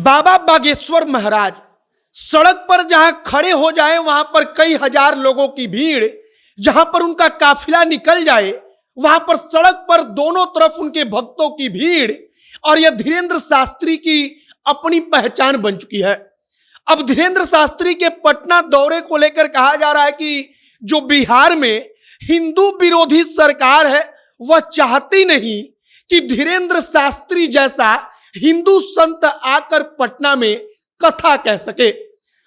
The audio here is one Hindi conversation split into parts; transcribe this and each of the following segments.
बाबा बागेश्वर महाराज सड़क पर जहां खड़े हो जाए वहां पर कई हजार लोगों की भीड़, जहां पर उनका काफिला निकल जाए वहां पर सड़क पर दोनों तरफ उनके भक्तों की भीड़। और यह धीरेन्द्र शास्त्री की अपनी पहचान बन चुकी है। अब धीरेन्द्र शास्त्री के पटना दौरे को लेकर कहा जा रहा है कि जो बिहार में हिंदू विरोधी सरकार है वह चाहती नहीं कि धीरेन्द्र शास्त्री जैसा हिंदू संत आकर पटना में कथा कह सके।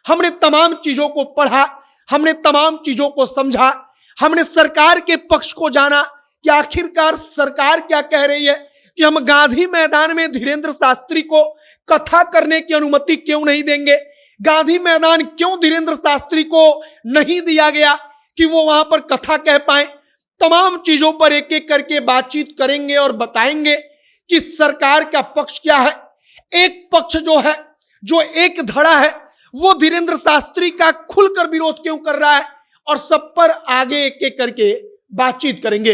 हमने तमाम चीजों को पढ़ा, हमने तमाम चीजों को समझा, हमने सरकार के पक्ष को जाना कि आखिरकार सरकार क्या कह रही है कि हम गांधी मैदान में धीरेन्द्र शास्त्री को कथा करने की अनुमति क्यों नहीं देंगे। गांधी मैदान क्यों धीरेन्द्र शास्त्री को नहीं दिया गया कि वो वहां पर कथा कह पाए। तमाम चीजों पर एक एक करके बातचीत करेंगे और बताएंगे कि सरकार का पक्ष क्या है। एक पक्ष जो है, जो एक धड़ा है, वो धीरेन्द्र शास्त्री का खुलकर विरोध क्यों कर रहा है, और सब पर आगे एक एक करके बातचीत करेंगे।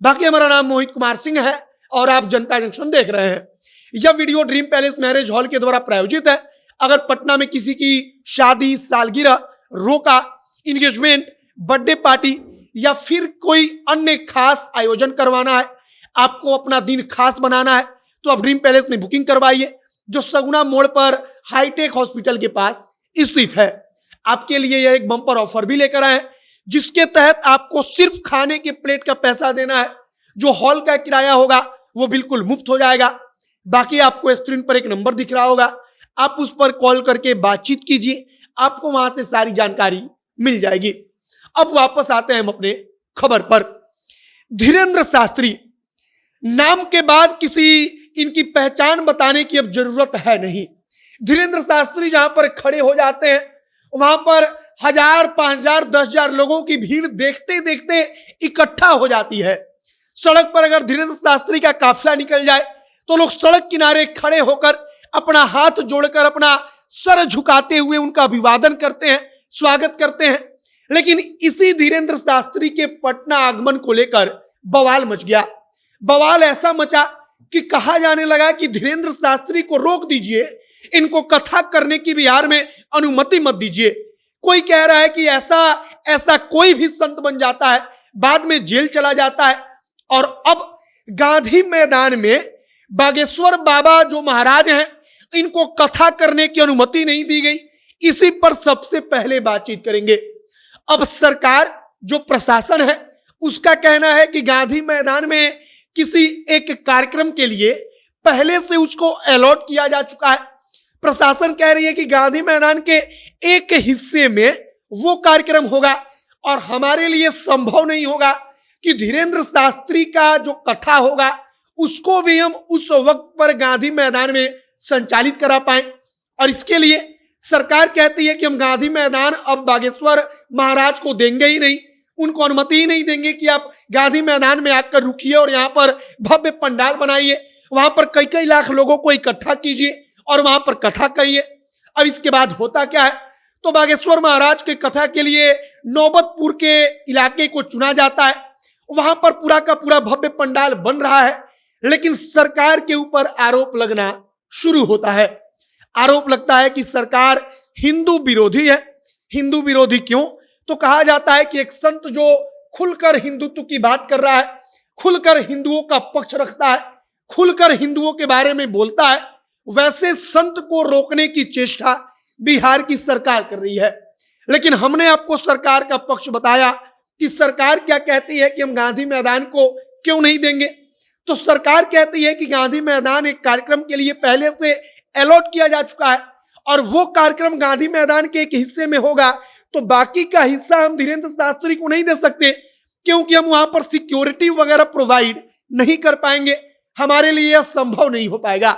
बाकी हमारा नाम मोहित कुमार सिंह है और आप जनता जंक्शन देख रहे हैं। यह video dream palace marriage hall के द्वारा प्रायोजित है। अगर पटना में किसी की शादी, सालगिरह, रोका, इंगेजमेंट, बर्थडे पार्टी या फिर कोई अन्य खास आयोजन करवाना है, आपको अपना दिन खास बनाना है, तो आप ड्रीम पैलेस में बुकिंग करवाइए, जो सगुना मोड़ पर हाईटेक हॉस्पिटल के पास स्थित है। आपके लिए यह एक बम्पर ऑफर भी लेकर आए हैं, जिसके तहत आपको सिर्फ खाने के प्लेट का पैसा देना है। जो हॉल का किराया होगा वो बिल्कुल मुफ्त हो जाएगा। बाकी आपको स्क्रीन पर एक नंबर दिख रहा होगा, आप उस पर कॉल करके बातचीत कीजिए, आपको वहां से सारी जानकारी मिल जाएगी। अब वापस आते हैं हम अपने खबर पर। धीरेन्द्र शास्त्री नाम के बाद किसी इनकी पहचान बताने की अब जरूरत है नहीं। धीरेन्द्र शास्त्री जहां पर खड़े हो जाते हैं वहां पर 1000, 5000, 10,000 लोगों की भीड़ देखते देखते इकट्ठा हो जाती है। सड़क पर अगर धीरेन्द्र शास्त्री का काफिला निकल जाए तो लोग सड़क किनारे खड़े होकर अपना हाथ जोड़कर, अपना सर झुकाते हुए उनका अभिवादन करते हैं, स्वागत करते हैं। लेकिन इसी धीरेन्द्र शास्त्री के पटना आगमन को लेकर बवाल मच गया। बवाल ऐसा मचा कि कहा जाने लगा कि धीरेन्द्र शास्त्री को रोक दीजिए, इनको कथा करने की बिहार में अनुमति मत दीजिए। कोई कह रहा है कि ऐसा कोई भी संत बन जाता है, बाद में जेल चला जाता है। और अब गांधी मैदान में बागेश्वर बाबा जो महाराज हैं, इनको कथा करने की अनुमति नहीं दी गई। इसी पर सबसे पहले बातचीत करेंगे। अब सरकार, जो प्रशासन है, उसका कहना है कि गांधी मैदान में किसी एक कार्यक्रम के लिए पहले से उसको अलॉट किया जा चुका है। प्रशासन कह रही है कि गांधी मैदान के एक हिस्से में वो कार्यक्रम होगा और हमारे लिए संभव नहीं होगा कि धीरेन्द्र शास्त्री का जो कथा होगा उसको भी हम उस वक्त पर गांधी मैदान में संचालित करा पाए। और इसके लिए सरकार कहती है कि हम गांधी मैदान अब बागेश्वर महाराज को देंगे ही नहीं, उनको अनुमति ही नहीं देंगे कि आप गांधी मैदान में आकर रुकिए और यहाँ पर भव्य पंडाल बनाइए, वहां पर कई कई लाख लोगों को इकट्ठा कीजिए और वहां पर कथा कहिए। अब इसके बाद होता क्या है, तो बागेश्वर महाराज के कथा के लिए नौबतपुर के इलाके को चुना जाता है। वहां पर पूरा का पूरा भव्य पंडाल बन रहा है, लेकिन सरकार के ऊपर आरोप लगना शुरू होता है। आरोप लगता है कि सरकार हिंदू विरोधी है। हिंदू विरोधी क्यों? तो कहा जाता है कि एक संत जो खुलकर हिंदुत्व की बात कर रहा है, खुलकर हिंदुओं का पक्ष रखता है, खुलकर हिंदुओं के बारे में बोलता है, वैसे संत को रोकने की चेष्टा बिहार की सरकार कर रही है। लेकिन हमने आपको सरकार का पक्ष बताया कि सरकार क्या कहती है कि हम गांधी मैदान को क्यों नहीं देंगे। तो सरकार कहती है कि गांधी मैदान एक कार्यक्रम के लिए पहले से अलॉट किया जा चुका है और वो कार्यक्रम गांधी मैदान के एक हिस्से में होगा, तो बाकी का हिस्सा हम धीरेन्द्र शास्त्री को नहीं दे सकते, क्योंकि हम वहां पर सिक्योरिटी वगैरह प्रोवाइड नहीं कर पाएंगे, हमारे लिए यह संभव नहीं हो पाएगा।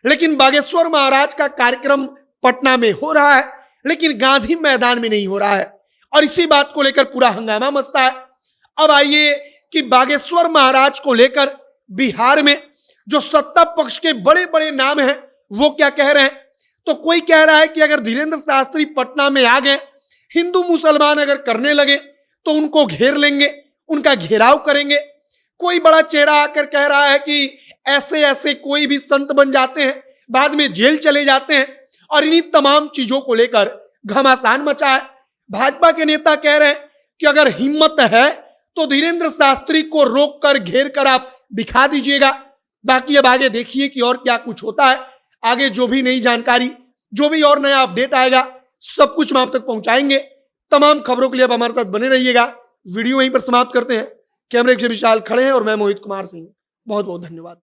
लेकिन बागेश्वर महाराज का कार्यक्रम पटना में हो रहा है, लेकिन गांधी मैदान में नहीं हो रहा है, और इसी बात को लेकर पूरा हंगामा मचता है। अब आइए कि बागेश्वर महाराज को लेकर बिहार में जो सत्ता पक्ष के बड़े बड़े नाम हैं वो क्या कह रहे हैं। तो कोई कह रहा है कि अगर धीरेन्द्र शास्त्री पटना में आ गए, हिंदू मुसलमान अगर करने लगे तो उनको घेर लेंगे, उनका घेराव करेंगे। कोई बड़ा चेहरा आकर कह रहा है कि ऐसे ऐसे कोई भी संत बन जाते हैं बाद में जेल चले जाते हैं और इन्हीं तमाम चीजों को लेकर घमासान मचा है। भाजपा के नेता कह रहे हैं कि अगर हिम्मत है तो धीरेन्द्र शास्त्री को रोक कर घेर कर आप दिखा दीजिएगा। बाकी अब आगे देखिए कि और क्या कुछ होता है। आगे जो भी नई जानकारी, जो भी और नया अपडेट आएगा, सब कुछ हम आप तक पहुंचाएंगे। तमाम खबरों के लिए आप हमारे साथ बने रहिएगा। वीडियो वहीं पर समाप्त करते हैं। कैमरे से विशाल खड़े हैं और मैं मोहित कुमार सिंह। बहुत बहुत धन्यवाद।